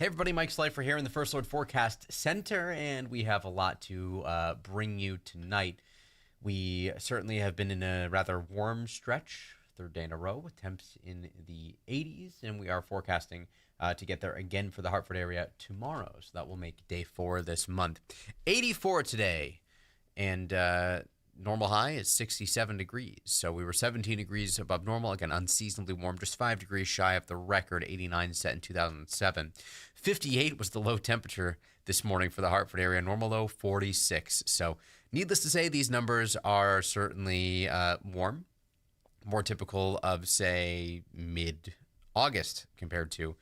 Hey everybody, Mike Slifer here in the First Alert Forecast Center, and we have a lot to bring you tonight. We certainly have been in a rather warm stretch, third day in a row, with temps in the 80s, and we are forecasting to get there again for the Hartford area tomorrow. So that will make day 4 this month. 84 today, and normal high is 67 degrees. So we were 17 degrees above normal. Again, unseasonably warm, just 5 degrees shy of the record 89 set in 2007. 58 was the low temperature this morning for the Hartford area. Normal low 46. So needless to say, these numbers are certainly warm, more typical of, say, mid-August compared to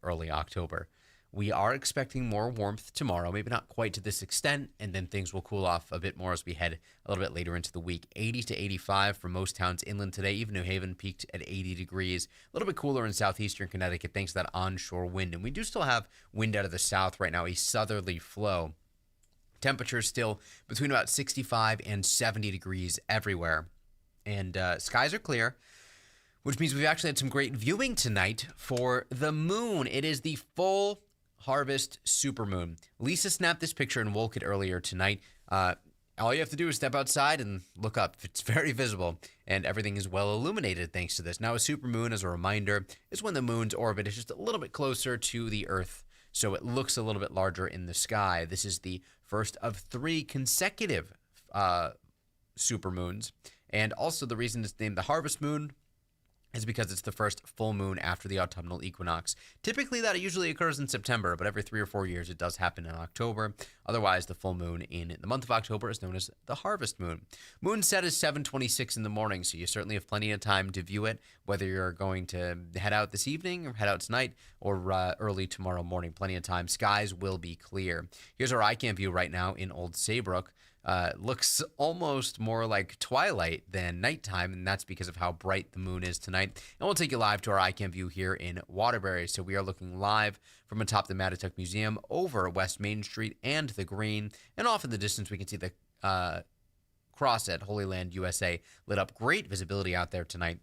early October. We are expecting more warmth tomorrow, maybe not quite to this extent, and then things will cool off a bit more as we head a little bit later into the week. 80 to 85 for most towns inland today. Even New Haven peaked at 80 degrees. A little bit cooler in southeastern Connecticut thanks to that onshore wind. And we do still have wind out of the south right now, a southerly flow. Temperatures still between about 65 and 70 degrees everywhere. And skies are clear, which means we've actually had some great viewing tonight for the moon. It is the full harvest supermoon. Lisa snapped this picture in Wolcott earlier tonight. All you have to do is step outside and look up. It's very visible, and everything is well illuminated thanks to this. Now, a supermoon, as a reminder, is when the moon's orbit is just a little bit closer to the Earth, so it looks a little bit larger in the sky. This is the first of 3 consecutive supermoons, and also the reason it's named the harvest moon is because it's the first full moon after the autumnal equinox. Typically, that usually occurs in September, but every 3 or 4 years, it does happen in October. Otherwise, the full moon in the month of October is known as the harvest moon. Moon set is 7:26 in the morning, so you certainly have plenty of time to view it, whether you're going to head out this evening or head out tonight or early tomorrow morning. Plenty of time. Skies will be clear. Here's our iCam view right now in Old Saybrook. Looks almost more like twilight than nighttime, and that's because of how bright the moon is tonight. And we'll take you live to our iCam view here in Waterbury. So we are looking live from atop the Mattituck Museum over West Main Street and the Green. And off in the distance, we can see the cross at Holy Land, USA, lit up. Great visibility out there tonight.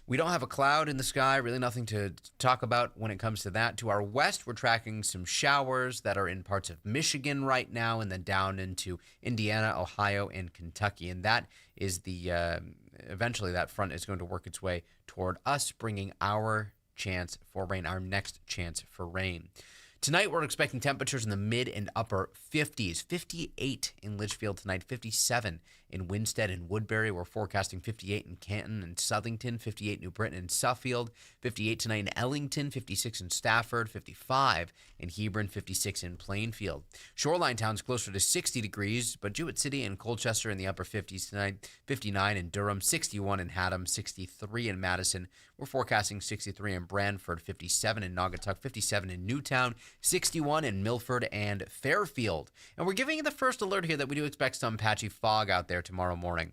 We don't have a cloud in the sky, really nothing to talk about when it comes to that. To our west, we're tracking some showers that are in parts of Michigan right now and then down into Indiana, Ohio, and Kentucky. And that is eventually that front is going to work its way toward us, bringing our chance for rain, our next chance for rain. Tonight, we're expecting temperatures in the mid and upper 50s. 58 in Litchfield tonight, 57 in Winstead and Woodbury. We're forecasting 58 in Canton and Southington, 58 New Britain and Suffield, 58 tonight in Ellington, 56 in Stafford, 55 in Hebron, 56 in Plainfield. Shoreline towns closer to 60 degrees, but Jewett City and Colchester in the upper 50s tonight, 59 in Durham, 61 in Haddam, 63 in Madison. We're forecasting 63 in Brantford, 57 in Naugatuck, 57 in Newtown, 61 in Milford and Fairfield. And we're giving you the first alert here that we do expect some patchy fog out there tomorrow morning.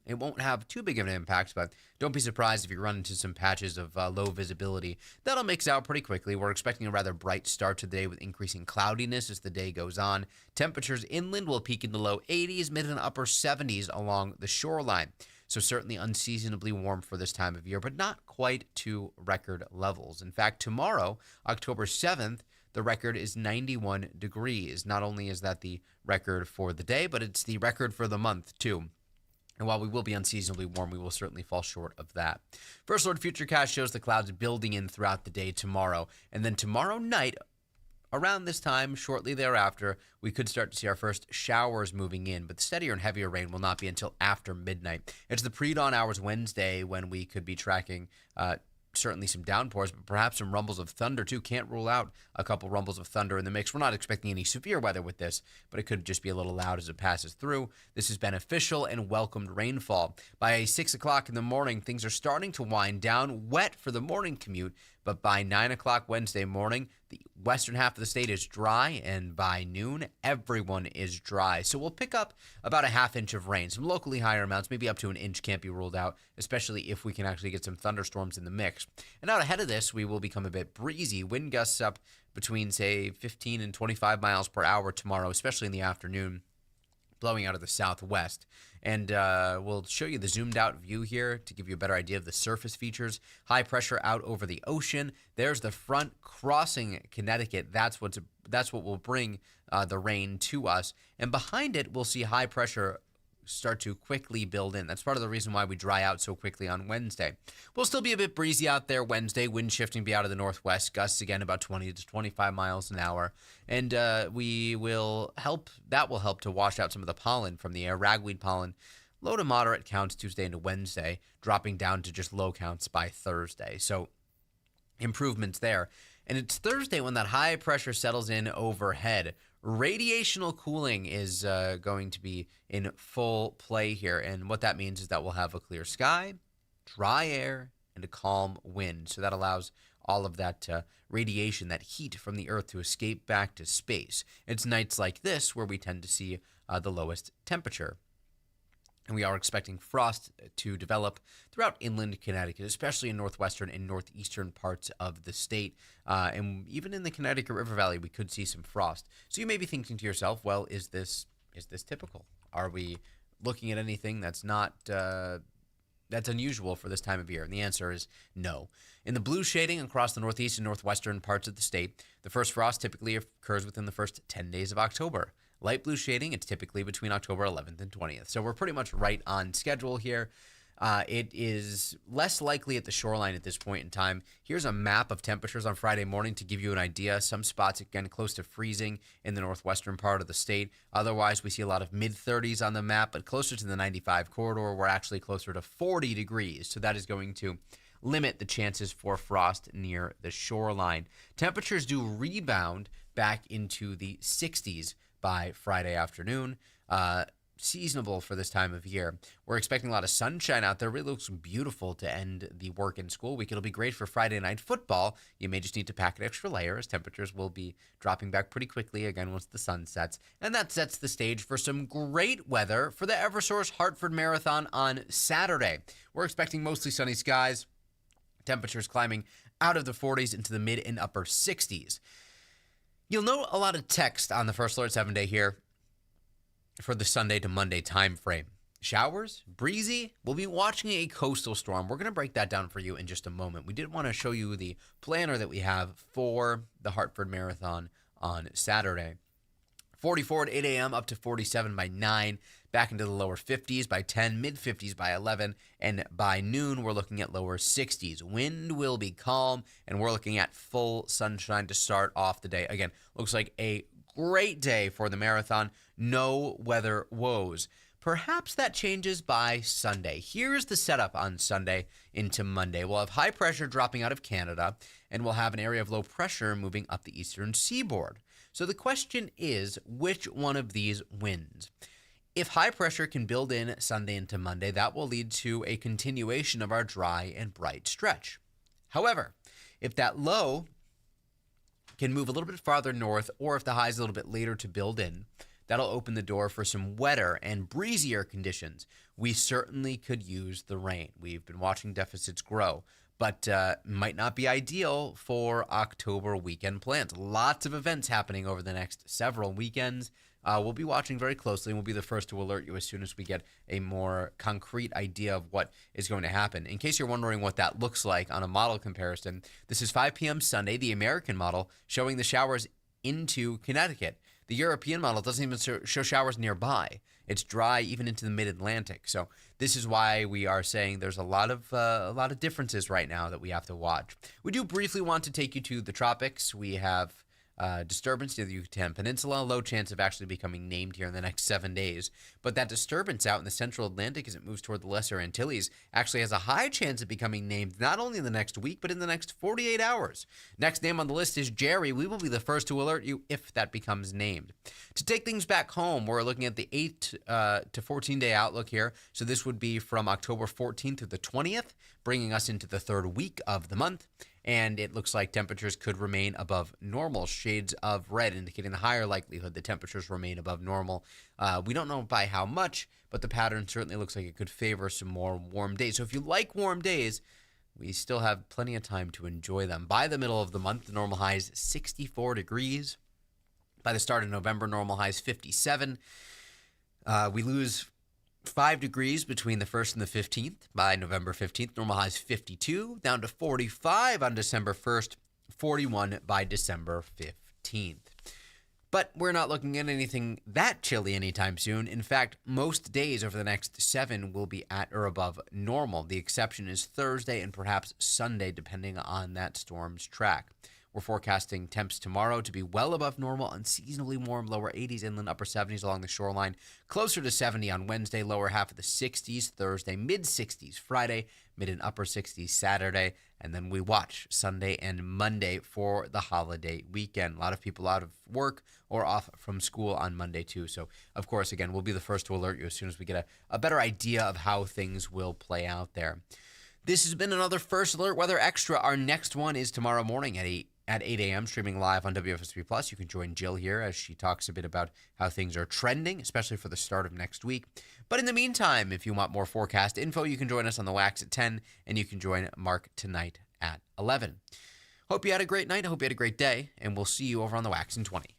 It won't have too big of an impact, but don't be surprised if you run into some patches of low visibility. That'll mix out pretty quickly. We're expecting a rather bright start to the day with increasing cloudiness as the day goes on. Temperatures inland will peak in the low 80s, mid and upper 70s along the shoreline. So certainly unseasonably warm for this time of year, but not quite to record levels. In fact, tomorrow, October 7th, the record is 91 degrees. Not only is that the record for the day, but it's the record for the month, too. And while we will be unseasonably warm, we will certainly fall short of that. First Alert Futurecast shows the clouds building in throughout the day tomorrow. And then tomorrow night, around this time, shortly thereafter, we could start to see our first showers moving in, but the steadier and heavier rain will not be until after midnight. It's the pre-dawn hours Wednesday when we could be tracking certainly some downpours, but perhaps some rumbles of thunder too. Can't rule out a couple rumbles of thunder in the mix. We're not expecting any severe weather with this, but it could just be a little loud as it passes through. This is beneficial and welcomed rainfall. By 6 o'clock in the morning, things are starting to wind down, wet for the morning commute, but by 9 o'clock Wednesday morning, the western half of the state is dry, and by noon, everyone is dry. So we'll pick up about a half inch of rain. Some locally higher amounts, maybe up to an inch, can't be ruled out, especially if we can actually get some thunderstorms in the mix. And out ahead of this, we will become a bit breezy. Wind gusts up between, say, 15 and 25 miles per hour tomorrow, especially in the afternoon. blowing out of the southwest. And we'll show you the zoomed out view here to give you a better idea of the surface features. High pressure out over the ocean. There's the front crossing Connecticut. That's what will bring the rain to us. And behind it, we'll see high pressure start to quickly build in. That's part of the reason why we dry out so quickly on Wednesday. We'll still be a bit breezy out there Wednesday. Wind shifting be out of the northwest. Gusts again about 20 to 25 miles an hour. And that will help to wash out some of the pollen from the air. Ragweed pollen, low to moderate counts Tuesday into Wednesday, dropping down to just low counts by Thursday. So improvements there. And it's Thursday when that high pressure settles in overhead. Radiational cooling is going to be in full play here. And what that means is that we'll have a clear sky, dry air, and a calm wind. So that allows all of that radiation, that heat from the Earth to escape back to space. It's nights like this where we tend to see the lowest temperature. And we are expecting frost to develop throughout inland Connecticut, especially in northwestern and northeastern parts of the state. And even in the Connecticut River Valley, we could see some frost. So you may be thinking to yourself, well, is this typical? Are we looking at anything that's not that's unusual for this time of year? And the answer is no. In the blue shading across the northeast and northwestern parts of the state, the first frost typically occurs within the first 10 days of October. Light blue shading, it's typically between October 11th and 20th. So we're pretty much right on schedule here. It is less likely at the shoreline at this point in time. Here's a map of temperatures on Friday morning to give you an idea. Some spots, again, close to freezing in the northwestern part of the state. Otherwise, we see a lot of mid-30s on the map, but closer to the 95 corridor, we're actually closer to 40 degrees. So that is going to limit the chances for frost near the shoreline. Temperatures do rebound back into the 60s by Friday afternoon. Seasonable for this time of year. We're expecting a lot of sunshine out there. Really looks beautiful to end the work in school week. It'll be great for Friday night football. You may just need to pack an extra layer as temperatures will be dropping back pretty quickly again once the sun sets. And that sets the stage for some great weather for the Eversource Hartford Marathon on Saturday. We're expecting mostly sunny skies, temperatures climbing out of the 40s into the mid and upper 60s. You'll note a lot of text on the First Alert 7-day here for the Sunday to Monday time frame. Showers, breezy. We'll be watching a coastal storm. We're going to break that down for you in just a moment. We did want to show you the planner that we have for the Hartford Marathon on Saturday. 44 at 8 a.m. up to 47 by 9, back into the lower 50s by 10, mid-50s by 11, and by noon we're looking at lower 60s. Wind will be calm, and we're looking at full sunshine to start off the day. Again, looks like a great day for the marathon. No weather woes. Perhaps that changes by Sunday. Here's the setup on Sunday into Monday. We'll have high pressure dropping out of Canada, and we'll have an area of low pressure moving up the eastern seaboard. So the question is, which one of these wins? If high pressure can build in Sunday into Monday, that will lead to a continuation of our dry and bright stretch. However, if that low can move a little bit farther north, or if the high is a little bit later to build in, that'll open the door for some wetter and breezier conditions. We certainly could use the rain. We've been watching deficits grow, but might not be ideal for October weekend plans. Lots of events happening over the next several weekends. We'll be watching very closely, and we'll be the first to alert you as soon as we get a more concrete idea of what is going to happen. In case you're wondering what that looks like on a model comparison, this is 5 p.m. Sunday, the American model, showing the showers into Connecticut. The European model doesn't even show showers nearby. It's dry even into the mid-Atlantic. So this is why we are saying there's a lot of differences right now that we have to watch. We do briefly want to take you to the tropics. We have disturbance near the Yucatan Peninsula, low chance of actually becoming named here in the next 7 days. But that disturbance out in the central Atlantic as it moves toward the Lesser Antilles actually has a high chance of becoming named not only in the next week, but in the next 48 hours. Next name on the list is Jerry. We will be the first to alert you if that becomes named. To take things back home, we're looking at the 8 to 14-day outlook here. So this would be from October 14th to the 20th, bringing us into the third week of the month. And it looks like temperatures could remain above normal. Shades of red indicating the higher likelihood that temperatures remain above normal. We don't know by how much, but the pattern certainly looks like it could favor some more warm days. So if you like warm days, we still have plenty of time to enjoy them. By the middle of the month, the normal high is 64 degrees. By the start of November, normal high is 57. We lose 5 degrees between the 1st and the 15th. By November 15th, normal highs 52, down to 45 on December 1st, 41 by December 15th. But we're not looking at anything that chilly anytime soon. In fact, most days over the next 7 will be at or above normal. The exception is Thursday and perhaps Sunday, depending on that storm's track. We're forecasting temps tomorrow to be well above normal, unseasonably warm, lower 80s inland, upper 70s along the shoreline, closer to 70 on Wednesday, lower half of the 60s Thursday, mid 60s Friday, mid and upper 60s Saturday, and then we watch Sunday and Monday for the holiday weekend. A lot of people out of work or off from school on Monday too. So, of course, again, we'll be the first to alert you as soon as we get a better idea of how things will play out there. This has been another First Alert Weather Extra. Our next one is tomorrow morning at 8 a.m., streaming live on WFSB Plus. You can join Jill here as she talks a bit about how things are trending, especially for the start of next week. But in the meantime, if you want more forecast info, you can join us on the Wax at 10, and you can join Mark tonight at 11. Hope you had a great night. I hope you had a great day, and we'll see you over on the Wax in 20.